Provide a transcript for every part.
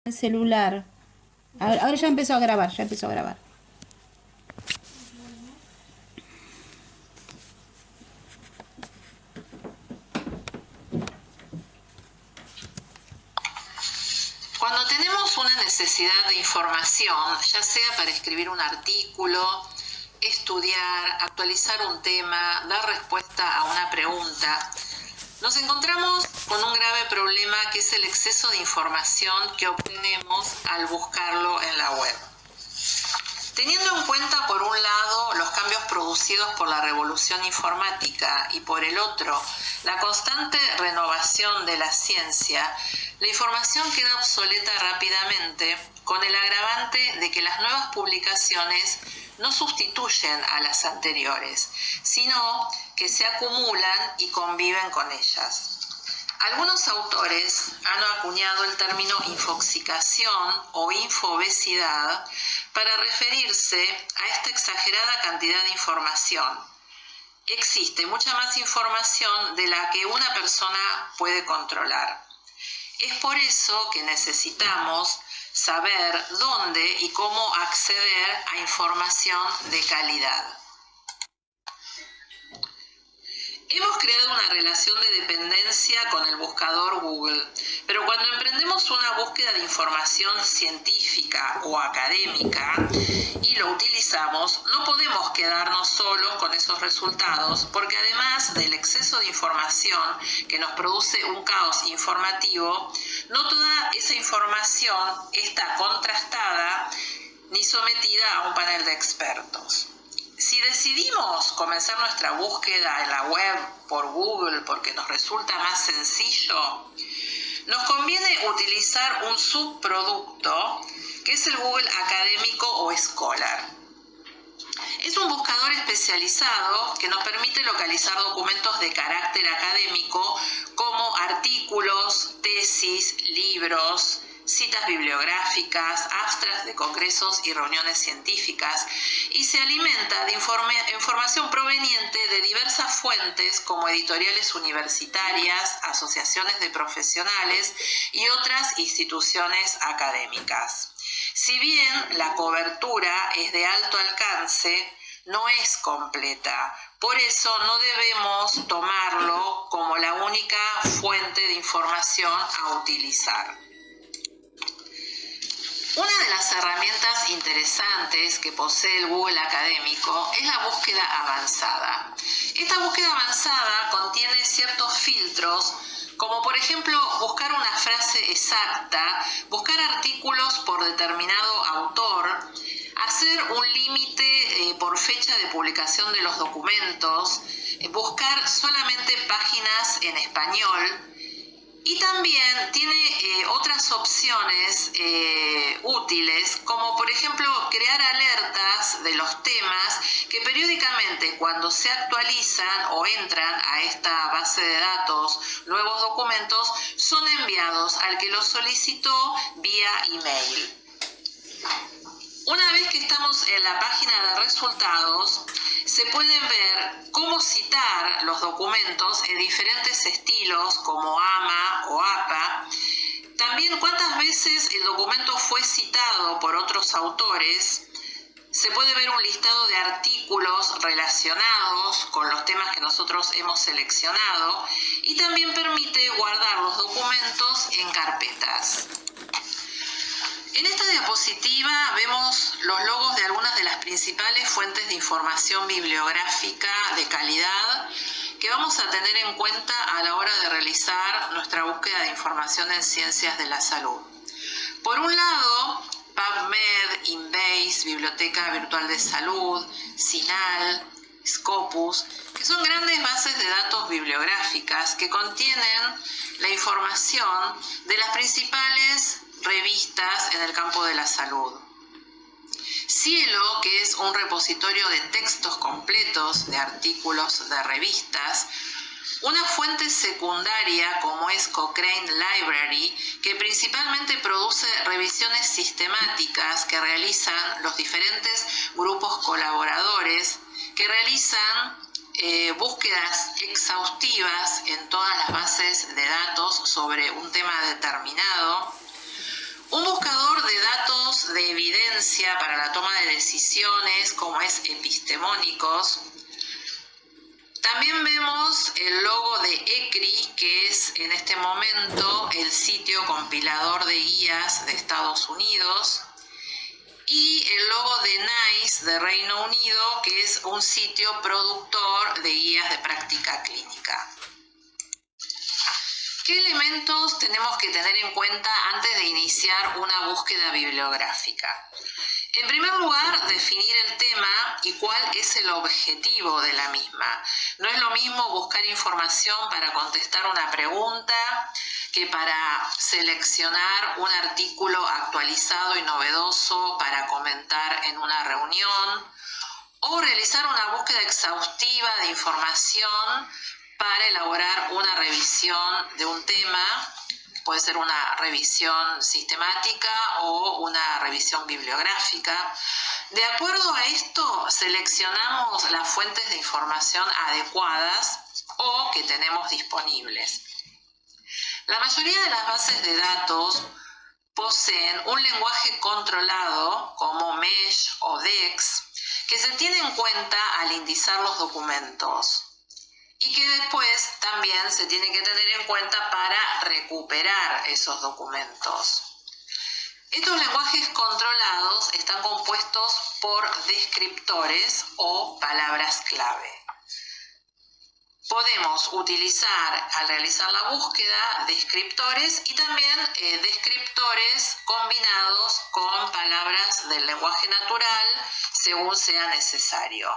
el celular. Ahora ya empezó a grabar, ya empezó a grabar. Cuando tenemos una necesidad de información, ya sea para escribir un artículo, estudiar, actualizar un tema, dar respuesta a una pregunta, nos encontramos con un grave problema que es el exceso de información que obtenemos al buscarlo en la web. Teniendo en cuenta, por un lado, los cambios producidos por la revolución informática y por el otro, la constante renovación de la ciencia, la información queda obsoleta rápidamente, con el agravante de que las nuevas publicaciones no sustituyen a las anteriores, sino que se acumulan y conviven con ellas. Algunos autores han acuñado el término infoxicación o infobesidad para referirse a esta exagerada cantidad de información. Existe mucha más información de la que una persona puede controlar. Es por eso que necesitamos saber dónde y cómo acceder a información de calidad. Hemos creado una relación de dependencia con el buscador Google, pero cuando emprendemos una búsqueda de información científica o académica y lo utilizamos, no podemos quedarnos solos con esos resultados, porque además del exceso de información que nos produce un caos informativo, no toda esa información está contrastada ni sometida a un panel de expertos. Si decidimos comenzar nuestra búsqueda en la web por Google porque nos resulta más sencillo, nos conviene utilizar un subproducto que es el Google Académico o Scholar. Es un buscador especializado que nos permite localizar documentos de carácter académico como artículos, tesis, libros, citas bibliográficas, abstracts de congresos y reuniones científicas, y se alimenta de información proveniente de diversas fuentes como editoriales universitarias, asociaciones de profesionales y otras instituciones académicas. Si bien la cobertura es de alto alcance, no es completa. Por eso no debemos tomarlo como la única fuente de información a utilizar. Una de las herramientas interesantes que posee el Google Académico es la búsqueda avanzada. Esta búsqueda avanzada contiene ciertos filtros, como por ejemplo buscar una frase exacta, buscar artículos por determinado autor, hacer un límite por fecha de publicación de los documentos, buscar solamente páginas en español. Y también tiene otras opciones útiles, como por ejemplo crear alertas de los temas que periódicamente, cuando se actualizan o entran a esta base de datos nuevos documentos, son enviados al que los solicitó vía email. Una vez que estamos en la página de resultados, se pueden ver cómo citar los documentos en diferentes estilos como AMA o APA. También cuántas veces el documento fue citado por otros autores. Se puede ver un listado de artículos relacionados con los temas que nosotros hemos seleccionado y también permite guardar los documentos en carpetas. En esta diapositiva vemos los logos de algunas de las principales fuentes de información bibliográfica de calidad que vamos a tener en cuenta a la hora de realizar nuestra búsqueda de información en ciencias de la salud. Por un lado, PubMed, Embase, Biblioteca Virtual de Salud, CINAHL, Scopus, que son grandes bases de datos bibliográficas que contienen la información de las principales revistas en el campo de la salud. Cielo, que es un repositorio de textos completos de artículos de revistas. Una fuente secundaria como es Cochrane Library, que principalmente produce revisiones sistemáticas que realizan los diferentes grupos colaboradores, que realizan búsquedas exhaustivas en todas las bases de datos sobre un tema determinado. Un buscador tipos de evidencia para la toma de decisiones, como es epistemónicos. También vemos el logo de ECRI, que es en este momento el sitio compilador de guías de Estados Unidos, y el logo de NICE de Reino Unido, que es un sitio productor de guías de práctica clínica. ¿Qué elementos tenemos que tener en cuenta antes de iniciar una búsqueda bibliográfica? En primer lugar, definir el tema y cuál es el objetivo de la misma. No es lo mismo buscar información para contestar una pregunta que para seleccionar un artículo actualizado y novedoso para comentar en una reunión, o realizar una búsqueda exhaustiva de información para elaborar una revisión de un tema. Puede ser una revisión sistemática o una revisión bibliográfica. De acuerdo a esto, seleccionamos las fuentes de información adecuadas o que tenemos disponibles. La mayoría de las bases de datos poseen un lenguaje controlado como MESH o DEX que se tiene en cuenta al indizar los documentos, y que después también se tiene que tener en cuenta para recuperar esos documentos. Estos lenguajes controlados están compuestos por descriptores o palabras clave. Podemos utilizar al realizar la búsqueda descriptores y también descriptores combinados con palabras del lenguaje natural según sea necesario.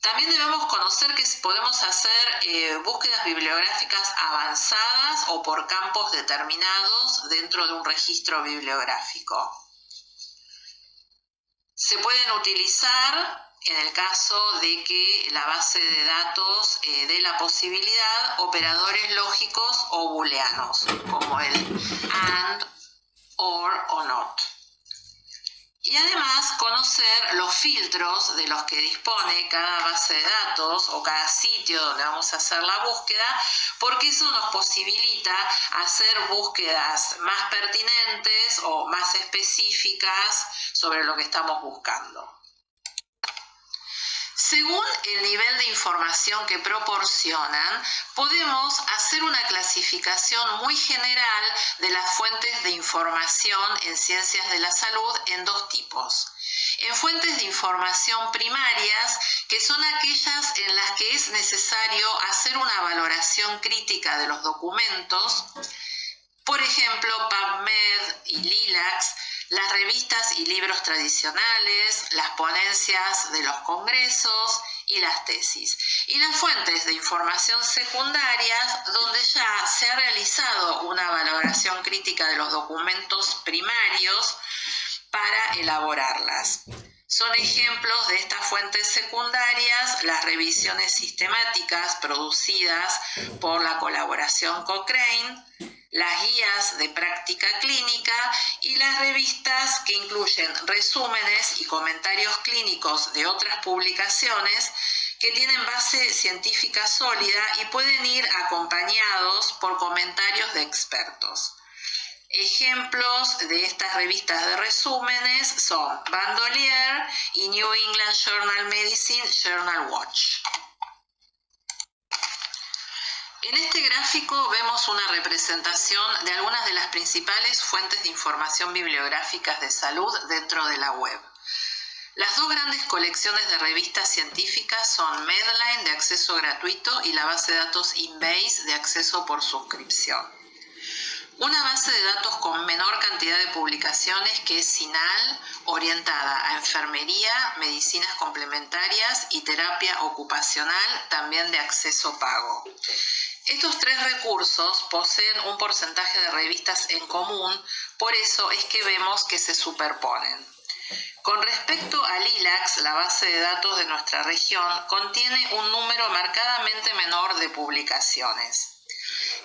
También debemos conocer que podemos hacer búsquedas bibliográficas avanzadas o por campos determinados dentro de un registro bibliográfico. Se pueden utilizar en el caso de que la base de datos dé la posibilidad operadores lógicos o booleanos, como el AND, OR o NOT. Y además conocer los filtros de los que dispone cada base de datos o cada sitio donde vamos a hacer la búsqueda, porque eso nos posibilita hacer búsquedas más pertinentes o más específicas sobre lo que estamos buscando. Según el nivel de información que proporcionan, podemos hacer una clasificación muy general de las fuentes de información en ciencias de la salud en dos tipos. En fuentes de información primarias, que son aquellas en las que es necesario hacer una valoración crítica de los documentos, por ejemplo, PubMed y LILACS, las revistas y libros tradicionales, las ponencias de los congresos y las tesis. Y las fuentes de información secundarias, donde ya se ha realizado una valoración crítica de los documentos primarios para elaborarlas. Son ejemplos de estas fuentes secundarias las revisiones sistemáticas producidas por la colaboración Cochrane, las guías de práctica clínica y las revistas que incluyen resúmenes y comentarios clínicos de otras publicaciones que tienen base científica sólida y pueden ir acompañados por comentarios de expertos. Ejemplos de estas revistas de resúmenes son Bandolier y New England Journal Medicine Journal Watch. En este gráfico vemos una representación de algunas de las principales fuentes de información bibliográficas de salud dentro de la web. Las dos grandes colecciones de revistas científicas son Medline de acceso gratuito y la base de datos InBase de acceso por suscripción. Una base de datos con menor cantidad de publicaciones que es CINAHL, orientada a enfermería, medicinas complementarias y terapia ocupacional, también de acceso pago. Estos tres recursos poseen un porcentaje de revistas en común, por eso es que vemos que se superponen. Con respecto a LILACS, la base de datos de nuestra región contiene un número marcadamente menor de publicaciones.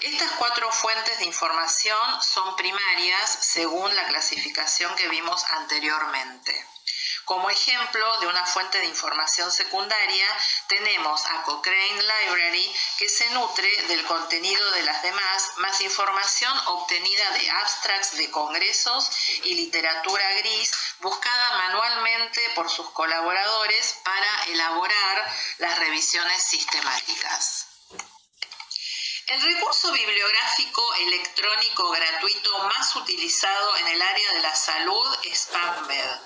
Estas cuatro fuentes de información son primarias según la clasificación que vimos anteriormente. Como ejemplo de una fuente de información secundaria, tenemos a Cochrane Library, que se nutre del contenido de las demás, más información obtenida de abstracts de congresos y literatura gris, buscada manualmente por sus colaboradores para elaborar las revisiones sistemáticas. El recurso bibliográfico electrónico gratuito más utilizado en el área de la salud es PubMed.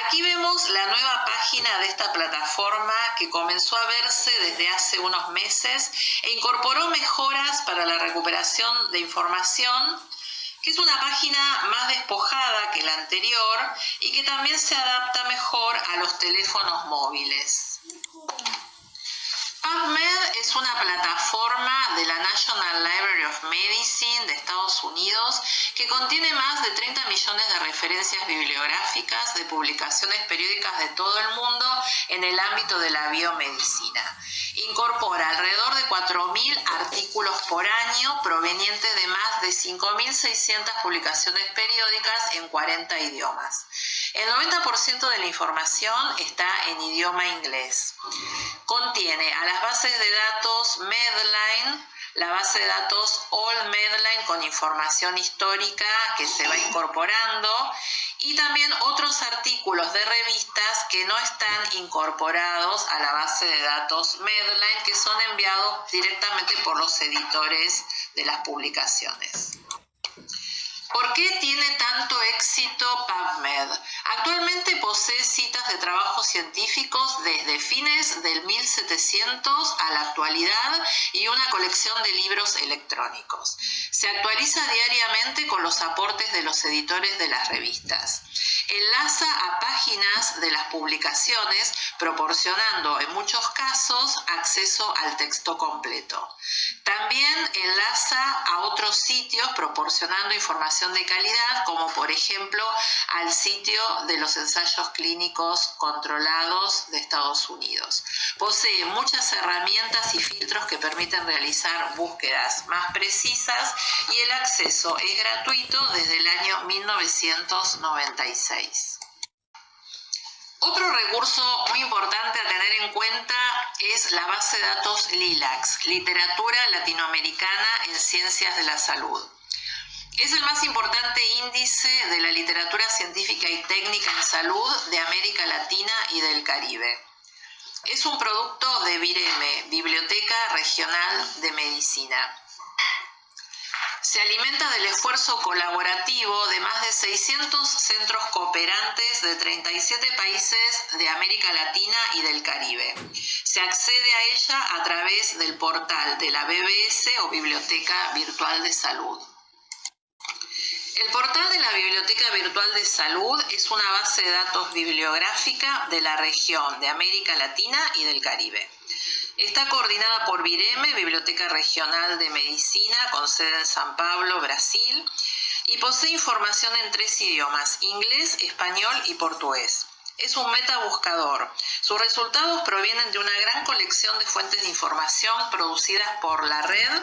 Aquí vemos la nueva página de esta plataforma que comenzó a verse desde hace unos meses e incorporó mejoras para la recuperación de información, que es una página más despojada que la anterior y que también se adapta mejor a los teléfonos móviles. PubMed es una plataforma de la National Library of Medicine de Estados Unidos que contiene más de 30 millones de referencias bibliográficas de publicaciones periódicas de todo el mundo en el ámbito de la biomedicina. Incorpora alrededor de 4.000 artículos por año provenientes de más de 5.600 publicaciones periódicas en 40 idiomas. El 90% de la información está en idioma inglés. Contiene a las bases de datos Medline, la base de datos All Medline con información histórica que se va incorporando y también otros artículos de revistas que no están incorporados a la base de datos Medline, que son enviados directamente por los editores de las publicaciones. ¿Por qué tiene tanto éxito PubMed? Actualmente posee citas de trabajos científicos desde fines del 1700 a la actualidad y una colección de libros electrónicos. Se actualiza diariamente con los aportes de los editores de las revistas. Enlaza a páginas de las publicaciones, proporcionando en muchos casos acceso al texto completo. También enlaza a otros sitios proporcionando información de calidad, como por ejemplo al sitio de los ensayos clínicos controlados de Estados Unidos. Posee muchas herramientas y filtros que permiten realizar búsquedas más precisas y el acceso es gratuito desde el año 1996. Otro recurso muy importante a tener en cuenta es la base de datos LILAC, Literatura Latinoamericana en Ciencias de la Salud. Es el más importante índice de la literatura científica y técnica en salud de América Latina y del Caribe. Es un producto de BIREME, Biblioteca Regional de Medicina. Se alimenta del esfuerzo colaborativo de más de 600 centros cooperantes de 37 países de América Latina y del Caribe. Se accede a ella a través del portal de la BBS o Biblioteca Virtual de Salud. El portal de la Biblioteca Virtual de Salud es una base de datos bibliográfica de la región de América Latina y del Caribe. Está coordinada por BIREME, Biblioteca Regional de Medicina, con sede en San Pablo, Brasil, y posee información en 3 idiomas, inglés, español y portugués. Es un metabuscador. Sus resultados provienen de una gran colección de fuentes de información producidas por la red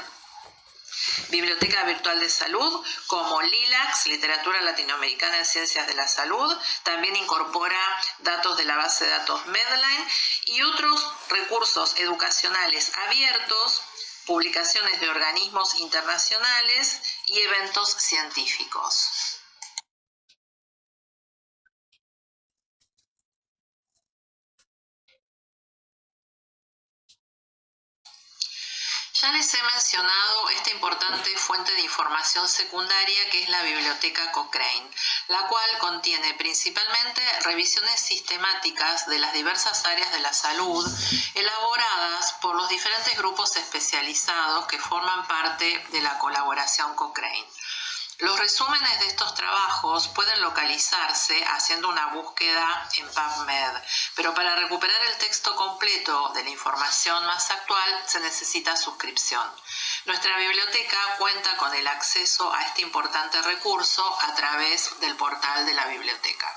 Biblioteca Virtual de Salud, como LILAC, Literatura Latinoamericana en Ciencias de la Salud. También incorpora datos de la base de datos Medline y otros recursos educacionales abiertos, publicaciones de organismos internacionales y eventos científicos. Ya les he mencionado esta importante fuente de información secundaria que es la Biblioteca Cochrane, la cual contiene principalmente revisiones sistemáticas de las diversas áreas de la salud elaboradas por los diferentes grupos especializados que forman parte de la colaboración Cochrane. Los resúmenes de estos trabajos pueden localizarse haciendo una búsqueda en PubMed, pero para recuperar el texto completo de la información más actual se necesita suscripción. Nuestra biblioteca cuenta con el acceso a este importante recurso a través del portal de la biblioteca.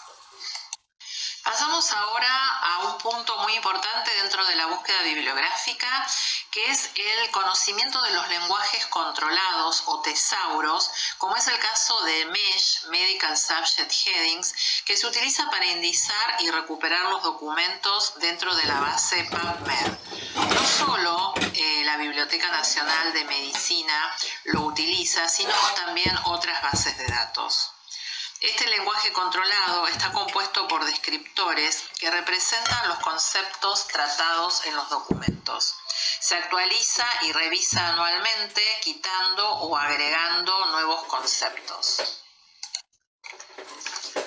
Pasamos ahora a un punto muy importante dentro de la búsqueda bibliográfica, que es el conocimiento de los lenguajes controlados o tesauros, como es el caso de MESH, Medical Subject Headings, que se utiliza para indizar y recuperar los documentos dentro de la base PubMed. No solo la Biblioteca Nacional de Medicina lo utiliza, sino también otras bases de datos. Este lenguaje controlado está compuesto por descriptores que representan los conceptos tratados en los documentos. Se actualiza y revisa anualmente, quitando o agregando nuevos conceptos.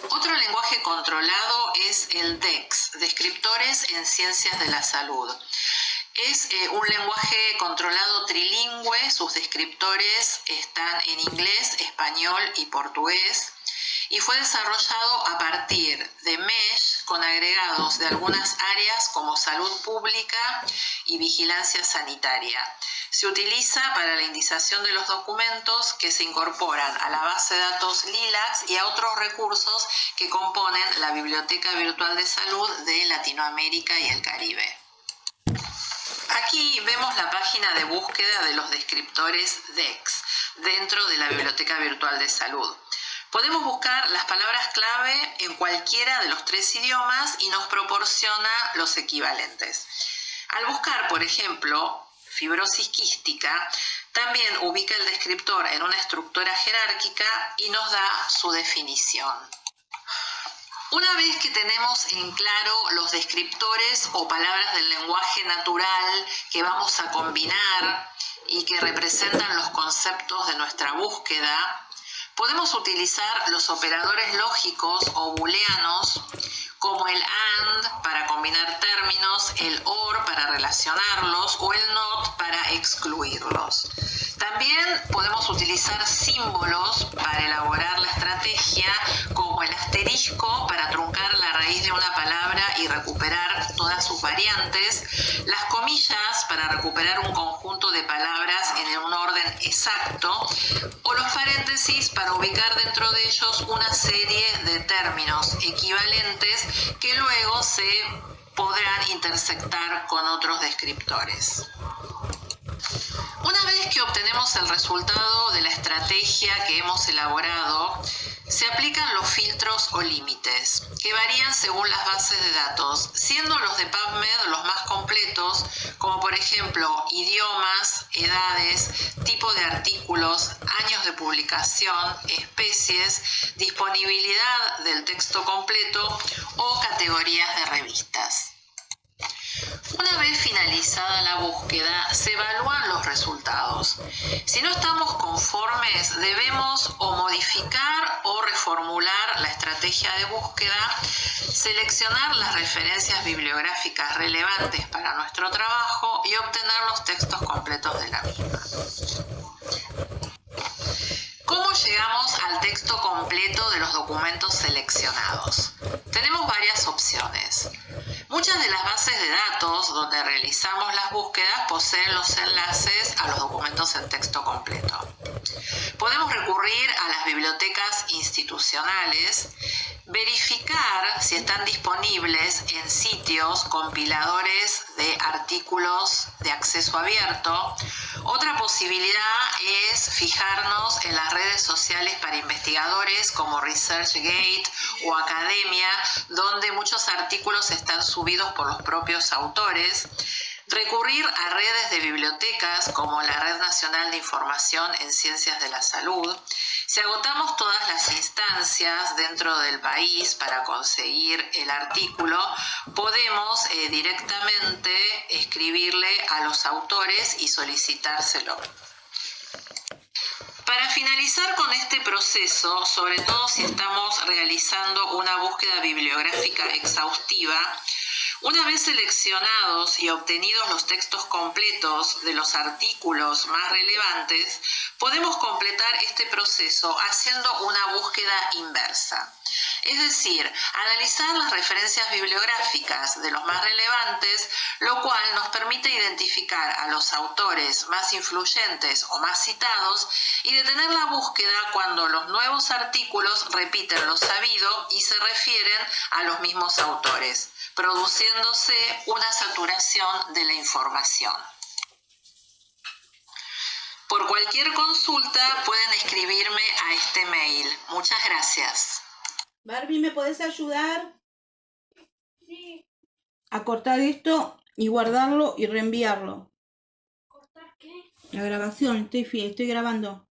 Otro lenguaje controlado es el DEX, Descriptores en Ciencias de la Salud. Es un lenguaje controlado trilingüe, sus descriptores están en inglés, español y portugués, y fue desarrollado a partir de MESH con agregados de algunas áreas como salud pública y vigilancia sanitaria. Se utiliza para la indización de los documentos que se incorporan a la base de datos LILAC y a otros recursos que componen la Biblioteca Virtual de Salud de Latinoamérica y el Caribe. Aquí vemos la página de búsqueda de los descriptores DEX dentro de la Biblioteca Virtual de Salud. Podemos buscar las palabras clave en cualquiera de los 3 idiomas y nos proporciona los equivalentes. Al buscar, por ejemplo, fibrosis quística, también ubica el descriptor en una estructura jerárquica y nos da su definición. Una vez que tenemos en claro los descriptores o palabras del lenguaje natural que vamos a combinar y que representan los conceptos de nuestra búsqueda, podemos utilizar los operadores lógicos o booleanos como el AND para combinar términos, el OR para relacionarlos o el NOT para excluirlos. También podemos utilizar símbolos para elaborar la estrategia, como el asterisco para truncar la raíz de una palabra y recuperar todas sus variantes, las comillas para recuperar un conjunto de palabras en un orden exacto, o los paréntesis para ubicar dentro de ellos una serie de términos equivalentes que luego se podrán intersectar con otros descriptores. Una vez que obtenemos el resultado de la estrategia que hemos elaborado, se aplican los filtros o límites, que varían según las bases de datos, siendo los de PubMed los más completos, como por ejemplo idiomas, edades, tipo de artículos, años de publicación, especies, disponibilidad del texto completo o categorías de revistas. Una vez finalizada la búsqueda, se evalúan los resultados. Si no estamos conformes, debemos o modificar o reformular la estrategia de búsqueda, seleccionar las referencias bibliográficas relevantes para nuestro trabajo y obtener los textos completos de la misma. ¿Cómo llegamos al texto completo de los documentos seleccionados? Tenemos varias opciones. Muchas de las bases de datos donde realizamos las búsquedas poseen los enlaces a los documentos en texto completo. Podemos recurrir a las bibliotecas institucionales, verificar si están disponibles en sitios compiladores de artículos de acceso abierto. Otra posibilidad es fijarnos en las redes sociales para investigadores como ResearchGate o Academia, donde muchos artículos están subidos por los propios autores. Recurrir a redes de bibliotecas como la Red Nacional de Información en Ciencias de la Salud. Si agotamos todas las instancias dentro del país para conseguir el artículo, podemos directamente escribirle a los autores y solicitárselo. Para finalizar con este proceso, sobre todo si estamos realizando una búsqueda bibliográfica exhaustiva, una vez seleccionados y obtenidos los textos completos de los artículos más relevantes, podemos completar este proceso haciendo una búsqueda inversa. Es decir, analizar las referencias bibliográficas de los más relevantes, lo cual nos permite identificar a los autores más influyentes o más citados y detener la búsqueda cuando los nuevos artículos repiten lo sabido y se refieren a los mismos autores, produciéndose una saturación de la información. Por cualquier consulta pueden escribirme a este mail. Muchas gracias. Barbie, ¿me podés ayudar Sí. a cortar esto y guardarlo y reenviarlo? ¿Cortar qué? La grabación, estoy grabando.